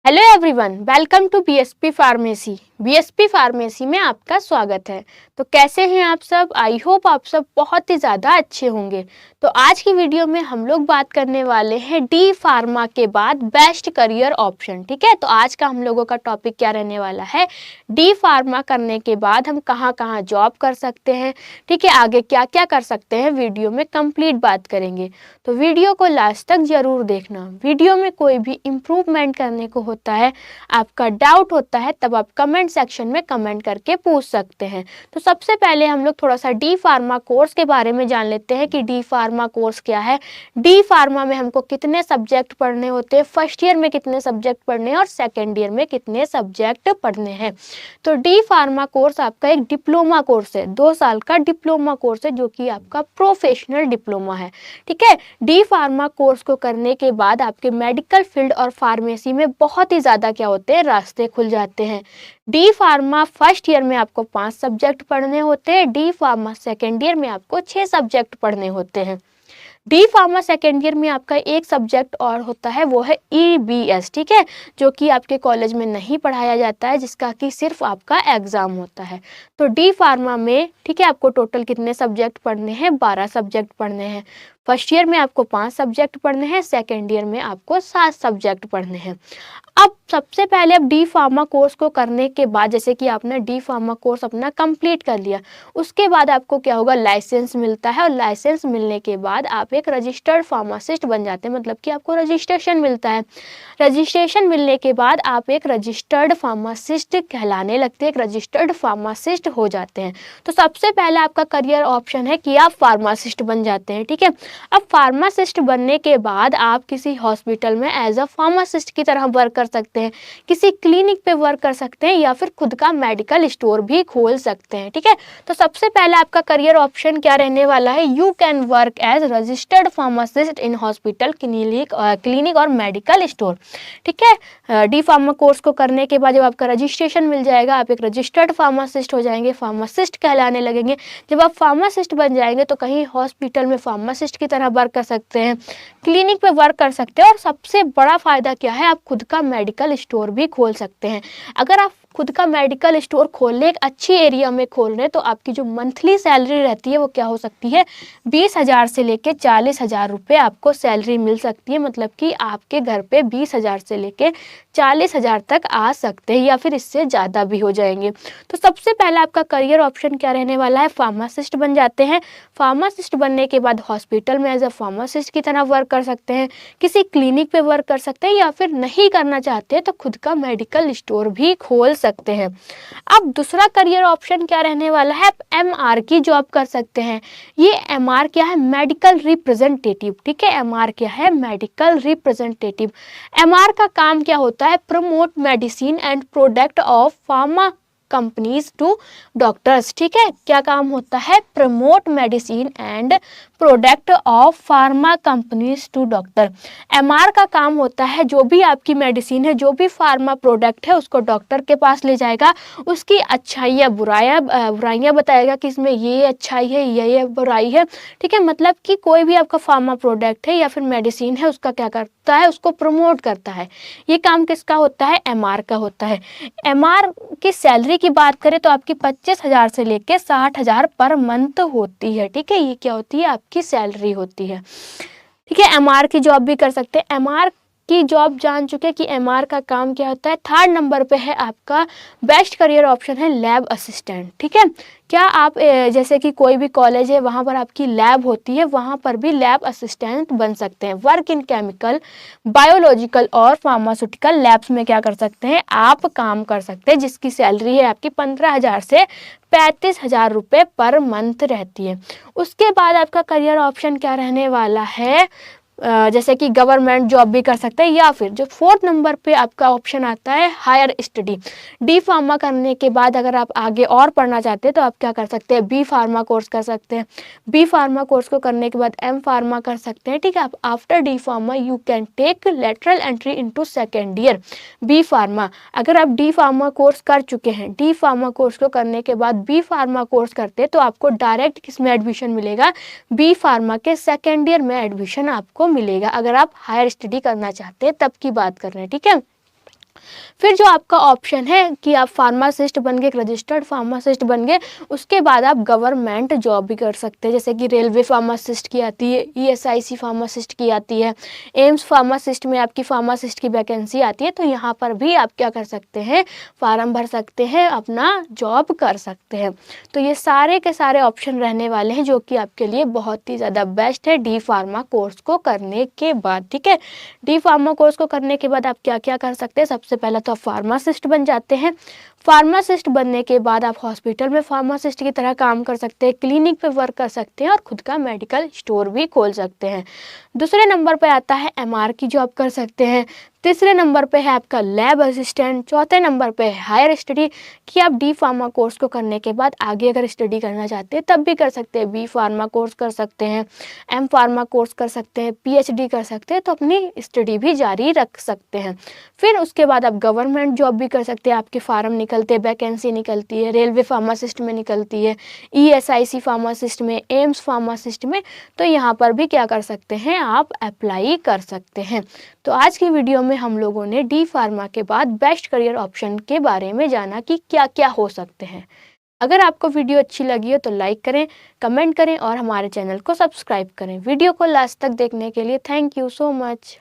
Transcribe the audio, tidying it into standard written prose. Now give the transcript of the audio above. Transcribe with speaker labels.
Speaker 1: Hello everyone, welcome to BSP pharmacy. BSP pharmacy में आपका स्वागत है। तो कैसे हैं आप सब? आई होप आप सब बहुत ही ज़्यादा अच्छे होंगे। तो आज की वीडियो में हम लोग बात करने वाले हैं डी फार्मा के बाद बेस्ट करियर ऑप्शन। ठीक है, तो आज का हम लोगों का टॉपिक क्या रहने वाला है, डी फार्मा करने के बाद हम कहाँ कहाँ जॉब कर सकते हैं। ठीक है, आगे क्या क्या कर सकते हैं वीडियो में कंप्लीट बात करेंगे। तो वीडियो को लास्ट तक जरूर देखना। वीडियो में कोई भी इम्प्रूवमेंट करने को होता है, आपका डाउट होता है, तब आप कमेंट सेक्शन में कमेंट करके पूछ सकते हैं। तो सबसे पहले हम लोग थोड़ा सा डी फार्मा कोर्स के बारे में जान लेते हैं कि डी फार्मा कोर्स क्या है। डी फार्मा में हमको कितने सब्जेक्ट पढ़ने होते हैं, फर्स्ट ईयर में कितने सब्जेक्ट पढ़ने हैं और सेकेंड ईयर में कितने सब्जेक्ट पढ़ने हैं। तो डी फार्मा कोर्स आपका एक डिप्लोमा कोर्स है, 2 साल का डिप्लोमा कोर्स है जो कि आपका प्रोफेशनल डिप्लोमा है। ठीक है, डी फार्मा कोर्स को करने के बाद आपके मेडिकल फील्ड और फार्मेसी में बहुत ही ज़्यादा क्या होते हैं, रास्ते खुल जाते हैं। डी फार्मा फर्स्ट ईयर में आपको 5 सब्जेक्ट पढ़ने होते हैं, डी फार्मा सेकेंड ईयर में आपको 6 सब्जेक्ट पढ़ने होते हैं। डी फार्मा सेकेंड ईयर में आपका एक सब्जेक्ट और होता है, वो है EBS। ठीक है, जो कि आपके कॉलेज में नहीं पढ़ाया जाता है, जिसका कि सिर्फ आपका एग्जाम होता है। तो डी फार्मा में ठीक है, आपको टोटल कितने सब्जेक्ट पढ़ने हैं, 12 सब्जेक्ट पढ़ने हैं। फर्स्ट ईयर में आपको 5 सब्जेक्ट पढ़ने हैं, सेकेंड ईयर में आपको 7 सब्जेक्ट पढ़ने हैं। अब सबसे पहले अब डी फार्मा कोर्स को करने के बाद, जैसे कि आपने डी फार्मा कोर्स अपना कंप्लीट कर लिया, उसके बाद आपको क्या होगा, लाइसेंस मिलता है। और लाइसेंस मिलने के बाद आप एक रजिस्टर्ड फार्मासिस्ट बन जाते हैं, मतलब कि आपको रजिस्ट्रेशन मिलता है। रजिस्ट्रेशन मिलने के बाद आप एक रजिस्टर्ड फार्मासिस्ट कहलाने लगते हैं, एक रजिस्टर्ड फार्मासिस्ट हो जाते हैं। तो सबसे पहले आपका करियर ऑप्शन है कि आप फार्मासिस्ट बन जाते हैं। ठीक है, अब फार्मासिस्ट बनने के बाद आप किसी हॉस्पिटल में एज अ फार्मासिस्ट की तरह वर्क कर सकते हैं, किसी क्लिनिक पे वर्क कर सकते हैं, या फिर खुद का मेडिकल स्टोर भी खोल सकते हैं। ठीक है, तो सबसे पहले आपका करियर ऑप्शन क्या रहने वाला है, you can work as registered pharmacist in hospital, clinic और मेडिकल स्टोर। ठीक है, डी फार्मा कोर्स को करने के बाद जब आपका रजिस्ट्रेशन मिल जाएगा, आप एक रजिस्टर्ड फार्मासिस्ट हो जाएंगे, फार्मासिस्ट कहलाने लगेंगे। जब आप फार्मासिस्ट बन जाएंगे तो कहीं हॉस्पिटल में फार्मासिस्ट की तरह वर्क कर सकते हैं, क्लिनिक पे वर्क कर सकते हैं, और सबसे बड़ा फायदा क्या है, आप खुद का मेडिकल स्टोर भी खोल सकते हैं। अगर आप खुद का मेडिकल स्टोर खोल लें, एक अच्छी एरिया में खोल रहे हैं, तो आपकी जो मंथली सैलरी रहती है वो क्या हो सकती है, 20,000 से लेके 40,000 रुपये आपको सैलरी मिल सकती है। मतलब कि आपके घर पे 20,000 से लेके 40,000 तक आ सकते हैं, या फिर इससे ज़्यादा भी हो जाएंगे। तो सबसे पहला आपका करियर ऑप्शन क्या रहने वाला है, फार्मासिस्ट बन जाते हैं। फार्मासिस्ट बनने के बाद हॉस्पिटल में एज अ फार्मासिस्ट की तरह वर्क कर सकते हैं, किसी क्लिनिक पे वर्क कर सकते हैं, या फिर नहीं करना चाहते तो खुद का मेडिकल स्टोर भी खोल सकते हैं। अब दूसरा करियर ऑप्शन क्या रहने वाला है, MR की जॉब कर सकते हैं। ये MR क्या है, मेडिकल रिप्रेजेंटेटिव। ठीक है, MR क्या है, मेडिकल रिप्रेजेंटेटिव। MR का काम क्या होता है, promote medicine and product of pharma companies to doctors. ठीक है, क्या काम होता है, promote medicine and product of pharma companies to doctor. MR का काम होता है, जो भी आपकी मेडिसिन है, जो भी फार्मा प्रोडक्ट है, उसको डॉक्टर के पास ले जाएगा, उसकी अच्छाइयाँ बुराइयाँ बताएगा कि इसमें ये अच्छाई है, ये बुराई है। ठीक है, मतलब कि कोई भी आपका फार्मा प्रोडक्ट है या फिर मेडिसिन है, उसका क्या करता है, उसको प्रमोट करता है। ये काम किसका होता है, MR का होता है। MR की सैलरी की बात करें तो आपकी 25,000 से लेके 60,000 पर मंथ होती है। ठीक है, ये क्या होती है, आपकी सैलरी होती है। ठीक है, MR की जॉब भी कर सकते हैं। MR की जॉब जान चुके कि MR का काम क्या होता है। थर्ड नंबर पे है आपका बेस्ट करियर ऑप्शन है लैब असिस्टेंट। ठीक है, क्या आप जैसे कि कोई भी कॉलेज है, वहाँ पर आपकी लैब होती है, वहाँ पर भी लैब असिस्टेंट बन सकते हैं। वर्क इन केमिकल, बायोलॉजिकल और फार्मास्यूटिकल लैब्स में क्या कर सकते हैं, आप काम कर सकते हैं, जिसकी सैलरी है आपकी 15,000 से 35,000 रुपये पर मंथ रहती है। उसके बाद आपका करियर ऑप्शन क्या रहने वाला है, जैसे कि गवर्नमेंट जॉब भी कर सकते हैं, या फिर जो फोर्थ नंबर पे आपका ऑप्शन आता है हायर स्टडी। डी फार्मा करने के बाद अगर आप आगे और पढ़ना चाहते हैं तो आप क्या कर सकते हैं, बी फार्मा कोर्स कर सकते हैं। बी फार्मा कोर्स को करने के बाद एम फार्मा कर सकते हैं। ठीक है, आप after D pharma you can take lateral entry into second year B pharma. अगर आप डी फार्मा कोर्स कर चुके हैं, डी फार्मा कोर्स को करने के बाद बी फार्मा कोर्स करते हैं, तो आपको डायरेक्ट किसमें एडमिशन मिलेगा, बी फार्मा के सेकेंड ईयर में एडमिशन आपको मिलेगा। अगर आप हायर स्टडी करना चाहते हैं तब की बात कर रहे हैं। ठीक है, फिर जो आपका ऑप्शन है कि आप फार्मासिस्ट बन गए, एक रजिस्टर्ड फार्मासिस्ट बन गए, उसके बाद आप गवर्नमेंट जॉब भी कर सकते हैं, जैसे कि रेलवे फार्मासिस्ट की आती है, ईएसआईसी फार्मासिस्ट की आती है, एम्स फार्मासिस्ट में आपकी फार्मासिस्ट की वैकेंसी आती है। तो यहाँ पर भी आप क्या कर सकते हैं, फार्म भर सकते हैं, अपना जॉब कर सकते हैं। तो ये सारे के सारे ऑप्शन रहने वाले हैं जो कि आपके लिए बहुत ही ज़्यादा बेस्ट है डी फार्मा कोर्स को करने के बाद। ठीक है, डी फार्मा कोर्स को करने के बाद आप क्या क्या कर सकते हैं, सबसे पहले तो आप फार्मासिस्ट बन जाते हैं। फार्मासिस्ट बनने के बाद आप हॉस्पिटल में फार्मासिस्ट की तरह काम कर सकते हैं, क्लिनिक पे वर्क कर सकते हैं और खुद का मेडिकल स्टोर भी खोल सकते हैं। दूसरे नंबर पे आता है एमआर की जॉब कर सकते हैं। तीसरे नंबर पे है आपका लैब असिस्टेंट। चौथे नंबर पे है हायर स्टडी, कि आप डी फार्मा कोर्स को करने के बाद आगे अगर स्टडी करना चाहते हैं तब भी कर सकते हैं, बी फार्मा कोर्स कर सकते हैं, एम फार्मा कोर्स कर सकते हैं, पीएचडी कर सकते हैं, तो अपनी स्टडी भी जारी रख सकते हैं। फिर उसके बाद आप गवर्नमेंट जॉब भी कर सकते हैं, आपके फार्म निकलते हैं, वैकेंसी निकलती है, रेलवे फार्मासिस्ट में निकलती है, ईएसआईसी फार्मासिस्ट में, एम्स फार्मासिस्ट में, तो यहाँ पर भी क्या कर सकते हैं, आप अप्लाई कर सकते हैं। तो आज की वीडियो में हम लोगों ने डी फार्मा के बाद बेस्ट करियर ऑप्शन के बारे में जाना कि क्या क्या हो सकते हैं। अगर आपको वीडियो अच्छी लगी हो तो लाइक करें, कमेंट करें और हमारे चैनल को सब्सक्राइब करें। वीडियो को लास्ट तक देखने के लिए थैंक यू सो मच।